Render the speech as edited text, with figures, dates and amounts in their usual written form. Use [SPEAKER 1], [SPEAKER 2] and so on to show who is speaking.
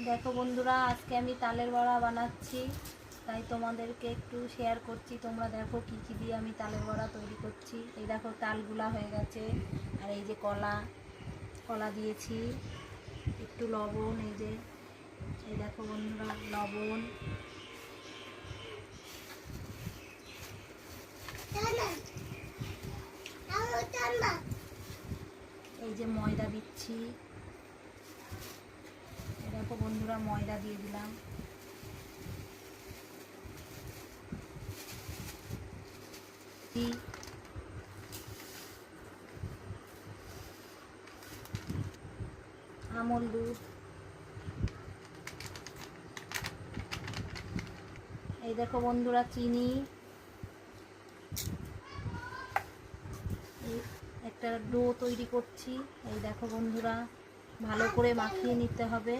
[SPEAKER 1] দেখো বন্ধুরা, আজকে আমি তালের বড়া বানাচ্ছি, তাই তোমাদেরকে একটু শেয়ার করছি। তোমরা দেখো কি কি দিয়ে আমি তালের বড়া তৈরি করছি। এই দেখো তালগুলা হয়ে গেছে, আর এই যে কলা কলা দিয়েছি, একটু লবণ, এই দেখো বন্ধুরা লবণ, এই যে ময়দা দিচ্ছি। এই দেখো বন্ধুরা ময়দা দিয়ে দিলাম। আমল দুধ, এই দেখো বন্ধুরা চিনি, একটা ডো তৈরি করছি। এই দেখো বন্ধুরা, ভালো করে মাখিয়ে নিতে হবে।